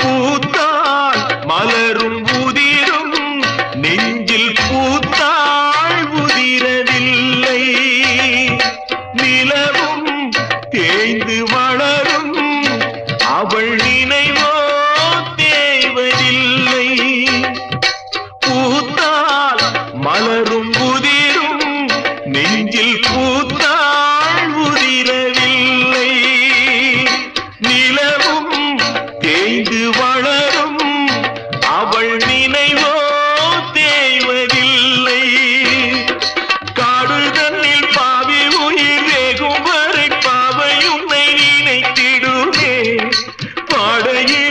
பூத்தால் மலரும் உதிரும் நெஞ்சில் பூத்தாள் உதிரவில்லை. நிலவும் தேய்ந்து வளரும் அவள் நினைவோ தேவதில்லை. பூத்தால் மலரும் உதிரும் நெஞ்சில் பூத்தாள் உதிரவில்லை. நிலவும் தேய்ந்து வளரும் அவள் நினைவோ தேய்வதில்லை. காடுதன்னில் பாவி உயிர் வேகும் வரை பாவை உன்னை நினைத்திடுமே. பாடையே